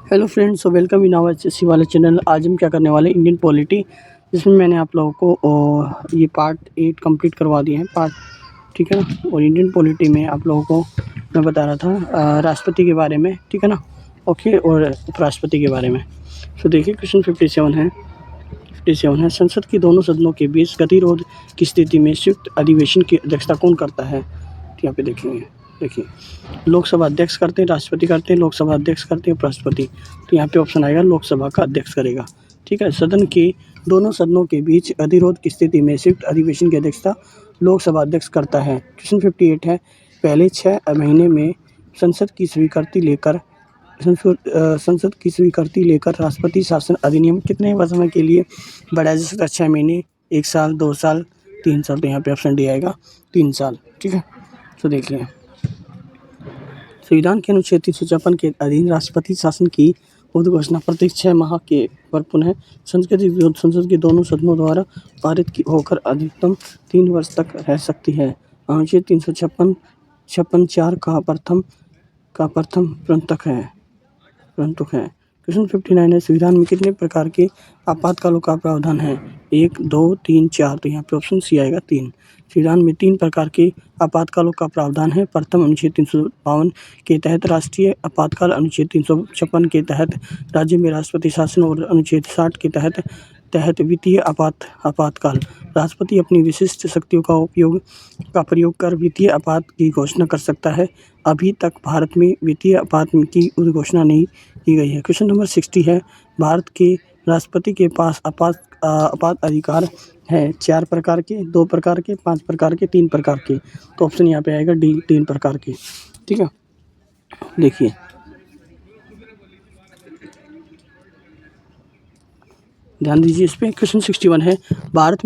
Hello friends, welcome in our HSC वाले channel. आज हम क्या करने वाले इंडियन पॉलिटी, जिसमें मैंने आप लोगों को ये पार्ट 8 कंप्लीट करवा दिए हैं पार्ट, ठीक है ना। और इंडियन पॉलिटी में आप लोगों को मैं बता रहा था राष्ट्रपति के बारे में, ठीक है ना। ओके, और उपराष्ट्रपति के बारे में। तो देखिए क्वेश्चन 57 है, संसद की दोनों सदनों के बीच गतिरोध की स्थिति में संयुक्त अधिवेशन की अध्यक्षता कौन करता है। तो यहाँ पे देखिए लोकसभा अध्यक्ष करते हैं, राष्ट्रपति करते हैं, लोकसभा अध्यक्ष करते हैं, उपराष्ट्रपति। तो यहाँ पे ऑप्शन आएगा लोकसभा का अध्यक्ष करेगा, ठीक है। सदन के दोनों सदनों के बीच गतिरोध की स्थिति में संयुक्त अधिवेशन की अध्यक्षता लोकसभा अध्यक्ष करता है। क्वेश्चन 58 है, पहले 6 महीने में संसद की स्वीकृति लेकर राष्ट्रपति शासन अधिनियम कितने समय के लिए बढ़ाया जा सकता है। 6 महीने, 1 साल, 2 साल, 3 साल। तो यहाँ पे ऑप्शन डी आएगा 3 साल, ठीक है। तो देख लें, संविधान के अनुच्छेद 356 के अधीन राष्ट्रपति शासन की उद्घोषणा प्रत्येक 6 माह के पर पुनः संसद के दोनों सदनों द्वारा पारित होकर अधिकतम 3 वर्ष तक रह सकती है। अनुच्छेद 356(4) का प्रथम प्रंतक है। क्वेश्चन 59 है, संविधान में कितने प्रकार के आपातकालों का प्रावधान है। 1, 2, 3, 4। तो यहाँ पे ऑप्शन सी आएगा 3। संविधान में 3 प्रकार के आपातकालों का प्रावधान है। प्रथम अनुच्छेद 352 के तहत राष्ट्रीय आपातकाल, अनुच्छेद 356 के तहत राज्य में राष्ट्रपति शासन और अनुच्छेद 60 के तहत वित्तीय आपातकाल। राष्ट्रपति अपनी विशिष्ट शक्तियों का प्रयोग कर वित्तीय आपात की घोषणा कर सकता है। अभी तक भारत में वित्तीय आपात की घोषणा नहीं की गई है। क्वेश्चन नंबर 60 है, भारत के राष्ट्रपति के पास आपात अधिकार है 4 प्रकार के, 2 प्रकार के, 5 प्रकार के, 3 प्रकार के। तो ऑप्शन यहाँ पे आएगा डी, 3 प्रकार के, ठीक है। देखिए ध्यान दीजिए इस पे। क्वेश्चन 61 है, भारत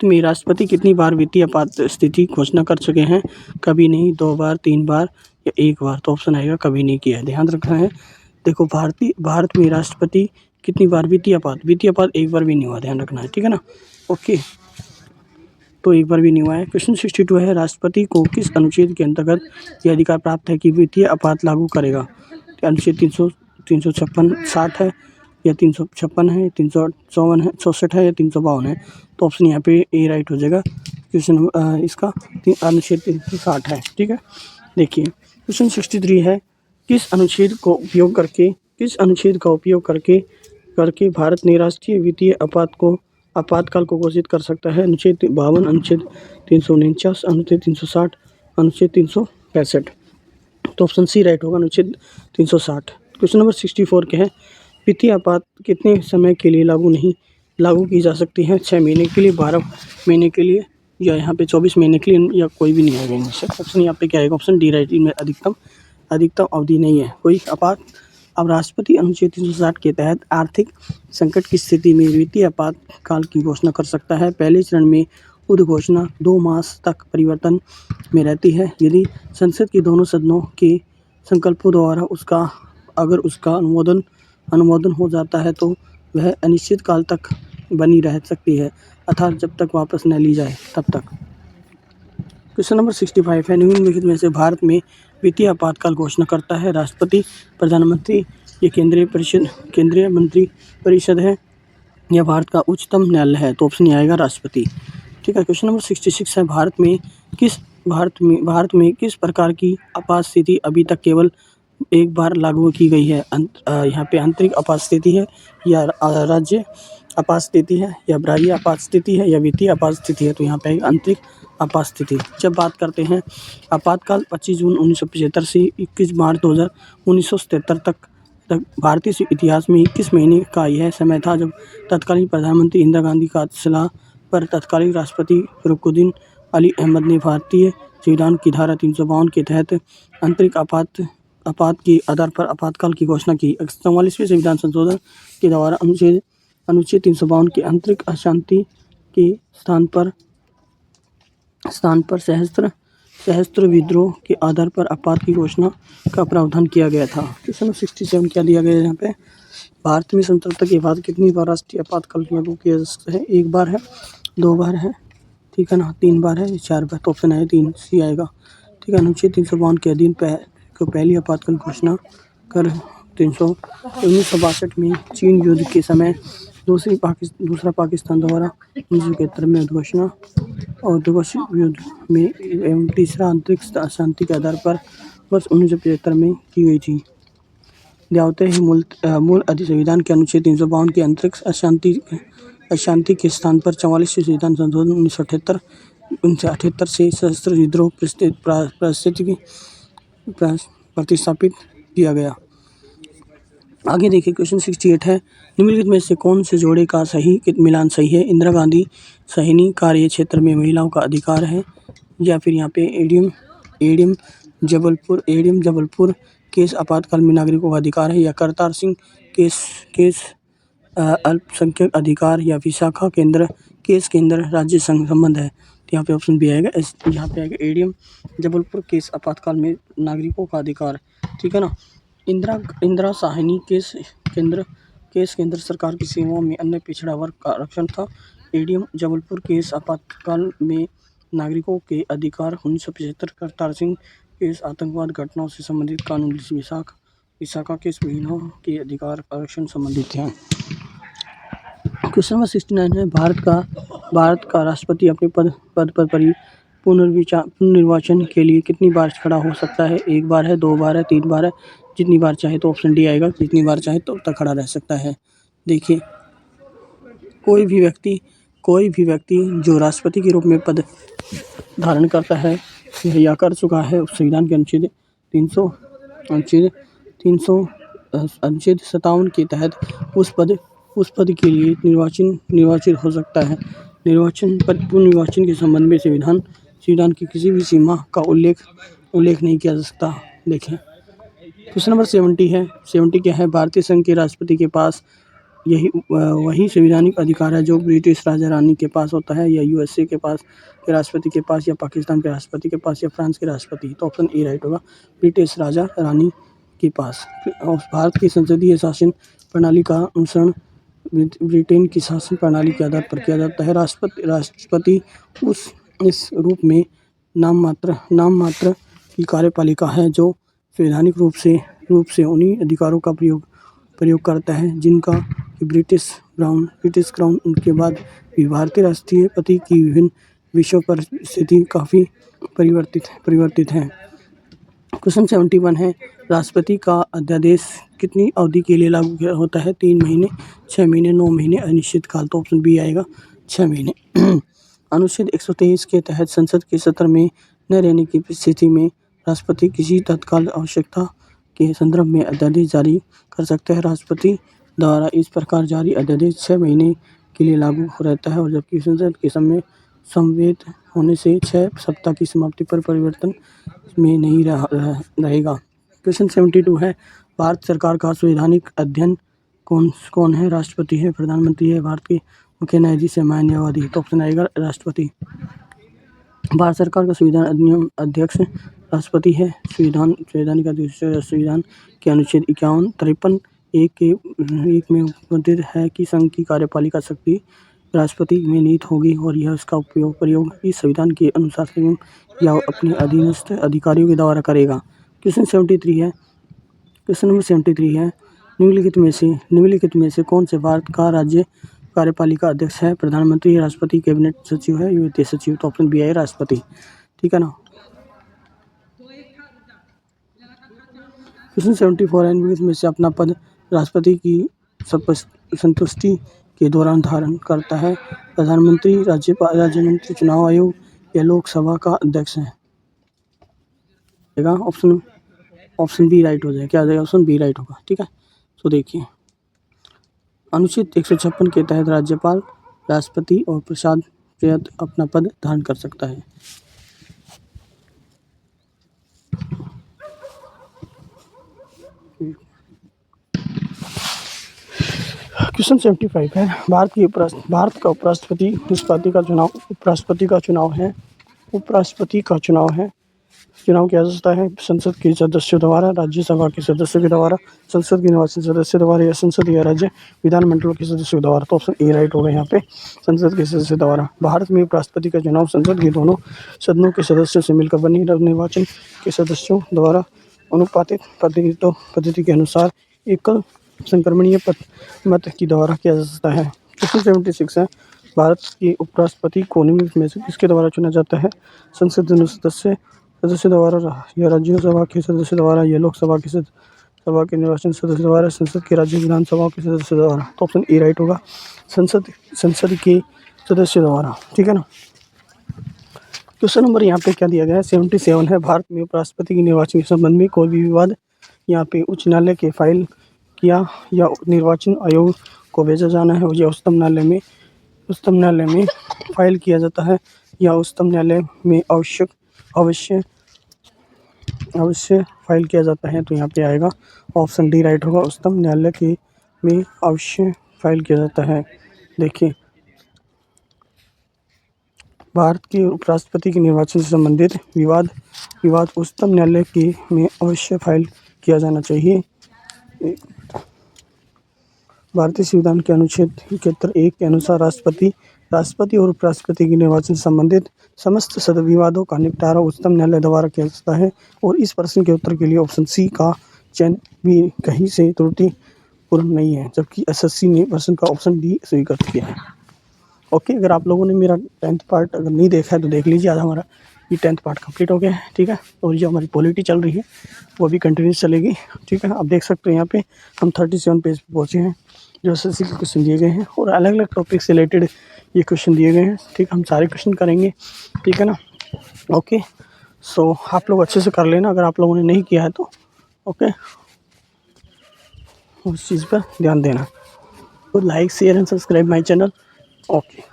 में राष्ट्रपति कितनी बार वित्तीय आपात स्थिति घोषणा कर चुके हैं। कभी नहीं, 2 बार, 3 बार या 1 बार। तो ऑप्शन आएगा कभी नहीं किया है। ध्यान रखना है। देखो भारत में राष्ट्रपति कितनी बार वित्तीय आपात 1 बार भी नहीं हुआ, ध्यान रखना है, ठीक है ना। ओके, तो 1 बार भी नहीं हुआ है। क्वेश्चन 62 है, राष्ट्रपति को किस अनुच्छेद के अंतर्गत यह अधिकार प्राप्त है कि वित्तीय आपात लागू करेगा। अनुच्छेद 356 60 है या 356 है, 354 है, 64 है या 352 है। तो ऑप्शन यहाँ पे ए राइट हो जाएगा। क्वेश्चन इसका अनुच्छेद 360 है, ठीक है। देखिए क्वेश्चन 63 है, किस अनुच्छेद का उपयोग करके भारत ने राष्ट्रीय वित्तीय आपातकाल को घोषित कर सकता है। अनुच्छेद 52, अनुच्छेद 349, अनुच्छेद 360, अनुच्छेद 365। तो ऑप्शन सी राइट होगा, अनुच्छेद 360। क्वेश्चन नंबर 64 के है, वित्तीय आपात कितने समय के लिए लागू की जा सकती है। 6 महीने के लिए, 12 महीने के लिए या यहाँ पे 24 महीने के लिए, या कोई भी नहीं आएगा इनमें से। ऑप्शन यहाँ पे क्या आएगा, ऑप्शन डी राइट। इनमें अधिकतम अवधि नहीं है कोई आपात। अब राष्ट्रपति अनुच्छेद 360 के तहत आर्थिक संकट की स्थिति में वित्तीय आपातकाल की घोषणा कर सकता है। पहले चरण में उद्घोषणा 2 मास तक परिवर्तन में रहती है। यदि संसद के दोनों सदनों के संकल्पों द्वारा उसका अनुमोदन हो जाता है तो वह अनिश्चित काल तक बनी रह सकती है, अर्थात जब तक वापस न ली जाए तब तक। क्वेश्चन नंबर 65 है, निम्नलिखित में से भारत में वित्तीय आपातकाल घोषणा करता है राष्ट्रपति, प्रधानमंत्री या केंद्रीय मंत्री परिषद है या भारत का उच्चतम न्यायालय है। तो ऑप्शन आएगा राष्ट्रपति, ठीक है। क्वेश्चन नंबर 66 है, भारत में किस प्रकार की आपात स्थिति अभी तक केवल 1 बार लागू की गई है। यहाँ पे आंतरिक आपात स्थिति है या राज्य आपात स्थिति है या बाह्य आपात स्थिति है या वित्तीय आपात स्थिति है। तो यहाँ पे आंतरिक आपात स्थिति। जब बात करते हैं आपातकाल, 25 जून 1975 से 21 मार्च 1977 तक भारतीय इतिहास में 21 महीने का यह समय था जब तत्कालीन प्रधानमंत्री इंदिरा गांधी का सलाह पर तत्कालीन राष्ट्रपति रुकनुद्दीन अली अहमद ने भारतीय संविधान की धारा 352 के तहत आंतरिक आपात के आधार पर आपातकाल की घोषणा की। 44वें संविधान संशोधन के द्वारा अनुच्छेद 352 के आंतरिक अशांति के स्थान पर सशस्त्र विद्रोह के आधार पर आपात की घोषणा का प्रावधान किया गया था। क्वेश्चन 67 क्या दिया गया है यहाँ पे, भारत में स्वतंत्रता के बाद कितनी बार राष्ट्रीय आपातकाल लागू किया जा सकता है। 1 बार है, 2 बार है, ठीक है ना, 3 बार है, 4 बार। तो ऑप्शन है 3 सी आएगा, ठीक है। अनुच्छेद 352 के अधीन को पहली आपातकाल घोषणा कर 1962 में चीन युद्ध के समय दूसरा पाकिस्तान द्वारा 1971 में उद्घोषणा औद्योगिक युद्ध में एवं तीसरा अंतरिक्ष शांति के आधार पर वर्ष 1975 में की गई थी। न्यायतः ही मूल संविधान के अनुच्छेद 352 के अंतरिक्ष अशांति के स्थान पर 44वें संविधान संशोधन 1978 से सशस्त्र विद्रोह परिस्थिति प्रतिस्थापित किया गया। आगे देखिए क्वेश्चन 68 है, निम्नलिखित में से कौन से जोड़े का सही मिलान सही है? इंदिरा गांधी सैन्य कार्य क्षेत्र में महिलाओं का अधिकार है, या फिर यहाँ पे एडीएम जबलपुर केस आपातकाल में नागरिकों का अधिकार है, या करतार सिंह केस अल्पसंख्यक अधिकार, या विशाखा केंद्र राज्य संबंध है। तो यहाँ पे ऑप्शन बी आएगा। यहाँ पे आएगा एडीएम जबलपुर केस आपातकाल में नागरिकों का अधिकार, ठीक है ना। इंदिरा साहनी केस केंद्र सरकार की सेवाओं में अन्य पिछड़ा वर्ग का आरक्षण था। एडीएम जबलपुर केस आपातकाल में नागरिकों के अधिकार 1975। करतार सिंह केस आतंकवाद घटनाओं से संबंधित कानून। विशाखा केस महिलाओं के अधिकार आरक्षण संबंधित हैं। क्वेश्चन नंबर 69 है, भारत का राष्ट्रपति अपने पद पर पुनर्निर्वाचन के लिए कितनी बार खड़ा हो सकता है? 1 बार है, 2 बार है, 3 बार है, जितनी बार चाहे। तो ऑप्शन डी आएगा, जितनी बार चाहे तो तक खड़ा रह सकता है। देखिए, कोई भी व्यक्ति जो राष्ट्रपति के रूप में पद धारण करता है या कर चुका है, उस संविधान के अनुच्छेद 357 के तहत उस पद के लिए निर्वाचित हो सकता है। पुनर्निर्वाचन के संबंध में संविधान की किसी भी सीमा का उल्लेख नहीं किया जा सकता। देखें, क्वेश्चन नंबर 70 है। 70 क्या है? भारतीय संघ के राष्ट्रपति के पास वही संवैधानिक अधिकार है जो ब्रिटिश राजा रानी के पास होता है, या यूएसए के राष्ट्रपति के पास, या पाकिस्तान के राष्ट्रपति के पास, या फ्रांस के राष्ट्रपति। तो ऑप्शन ए राइट होगा, ब्रिटिश राजा रानी के पास। और भारत की संसदीय शासन प्रणाली का अनुसरण ब्रिटेन की शासन प्रणाली के आधार पर किया जाता है। राष्ट्रपति इस रूप में नाम मात्र की कार्यपालिका है जो संवैधानिक रूप से उन्हीं अधिकारों का प्रयोग करता है जिनका ब्रिटिश क्राउन उनके बाद भी भारतीय राष्ट्रपति की विभिन्न विषयों पर स्थिति काफ़ी परिवर्तित है। क्वेश्चन 71 है, राष्ट्रपति का अध्यादेश कितनी अवधि के लिए लागू होता है? 3 महीने, 6 महीने, 9 महीने, अनिश्चित काल। तो ऑप्शन बी आएगा, 6 महीने। अनुच्छेद 123 के तहत संसद के सत्र में न रहने की स्थिति में राष्ट्रपति किसी तत्काल आवश्यकता के संदर्भ में अध्यादेश जारी कर सकता है। राष्ट्रपति द्वारा इस प्रकार जारी अध्यादेश 6 महीने के लिए लागू रहता है, और जबकि संसद के समय समवेत होने से 6 सप्ताह की समाप्ति पर परिवर्तन में नहीं रहेगा। क्वेश्चन 72 है, भारत सरकार का संवैधानिक अध्ययन कौन है? राष्ट्रपति है, प्रधानमंत्री है, भारत के मुख्य न्यायाधीश है, न्यायवादी। तो ऑप्शन आएगा राष्ट्रपति। भारत सरकार का संविधान अधिनियम अध्यक्ष राष्ट्रपति है। संवैधानिक अध्यक्ष संविधान के अनुच्छेद 53 एक में उपबद्ध है कि संघ की कार्यपालिका शक्ति राष्ट्रपति में निहित होगी, और यह उसका प्रयोग इस संविधान के अनुसार एवं या अपने अधीनस्थ अधिकारियों के द्वारा करेगा। क्वेश्चन 73 है। क्वेश्चन नंबर 73 है, निम्नलिखित में से कौन से भारत का राज्य कार्यपालिका अध्यक्ष है? प्रधानमंत्री, राष्ट्रपति, कैबिनेट सचिव है, वित्तीय सचिव। तो ऑप्शन बी है राष्ट्रपति, ठीक है ना। क्वेश्चन 74 है, निम्नलिखित में से अपना पद राष्ट्रपति की संतुष्टि के दौरान धारण करता है? प्रधानमंत्री, राज्यमंत्री, चुनाव आयोग, या लोकसभा का अध्यक्ष है? ऑप्शन बी राइट हो जाएगा। क्या आ जाएगा? ऑप्शन बी राइट होगा, ठीक है। तो देखिए, अनुच्छेद 156 के तहत राज्यपाल, राष्ट्रपति और प्रसाद अपना पद धारण कर सकता है। क्वेश्चन 75 है, भारत का उपराष्ट्रपति का चुनाव है। चुनाव किया जाता है संसद के सदस्यों द्वारा, राज्यसभा के सदस्यों के द्वारा, संसद के निर्वाचित सदस्यों द्वारा, या संसद या राज्य विधानमंडलों के सदस्यों द्वारा। तो ऑप्शन ए राइट होगा यहाँ पे, संसद के सदस्यों द्वारा। भारत में उपराष्ट्रपति का चुनाव संसद के दोनों सदनों के सदस्यों से मिलकर बनी निर्वाचन के सदस्यों द्वारा अनुपातिक प्रतिनिधित्व पद्धति के अनुसार एकल संक्रमणीय मत के द्वारा किया जा सकता है। क्वेश्चन 76 है, भारत के उपराष्ट्रपति को निम्नलिखित में से किसके द्वारा चुना जाता है? संसद सदस्य द्वारा, या राज्यसभा के सदस्य द्वारा, या लोकसभा के सभा के निर्वाचन सदस्य द्वारा, संसद के राज्य विधानसभा के सदस्य द्वारा। तो ऑप्शन ए राइट होगा, संसद के सदस्य द्वारा। ठीक है ना। क्वेश्चन नंबर यहाँ पे क्या दिया गया है? 77 है, भारत में उपराष्ट्रपति के निर्वाचन के संबंध में कोई भी विवाद यहाँ पे उच्च न्यायालय के फाइल किया या निर्वाचन आयोग को भेजा जाना है, या उच्चतम न्यायालय में फाइल किया जाता है, या उच्चतम न्यायालय में अवश्य फाइल किया जाता है। तो यहाँ पे आएगा ऑप्शन डी राइट होगा, उच्चतम न्यायालय में अवश्य फाइल किया जाता है। देखिए, भारत के उपराष्ट्रपति के निर्वाचन से संबंधित विवाद उच्चतम न्यायालय में अवश्य फाइल किया जाना चाहिए। भारतीय संविधान के अनुच्छेद 71 के अनुसार राष्ट्रपति और उपराष्ट्रपति के निर्वाचन से संबंधित समस्त विवादों का निपटारा उच्चतम न्यायालय द्वारा किया जाता है। और इस प्रश्न के उत्तर के लिए ऑप्शन सी का चयन भी कहीं से त्रुटिपूर्ण नहीं है, जबकि एसएससी ने प्रश्न का ऑप्शन डी स्वीकृत किया है। ओके, अगर आप लोगों ने मेरा 10th पार्ट अगर नहीं देखा है तो देख लीजिए, आज हमारा ये 10th पार्ट कंप्लीट हो गया है। ठीक है, और जो हमारी पॉलिटी चल रही है वो भी कंटिन्यूस चलेगी। ठीक है, आप देख सकते हो यहाँ पे हम 37 पेज पे पहुँचे हैं, जो एसएससी के क्वेश्चन दिए गए हैं और अलग अलग टॉपिक से रिलेटेड ये क्वेश्चन दिए गए हैं। ठीक, हम सारे क्वेश्चन करेंगे। ठीक है ना। ओके, सो आप लोग अच्छे से कर लेना अगर आप लोगों ने नहीं किया है तो। ओके, उस चीज़ पर ध्यान देना। तो like share and subscribe my channel. Okay.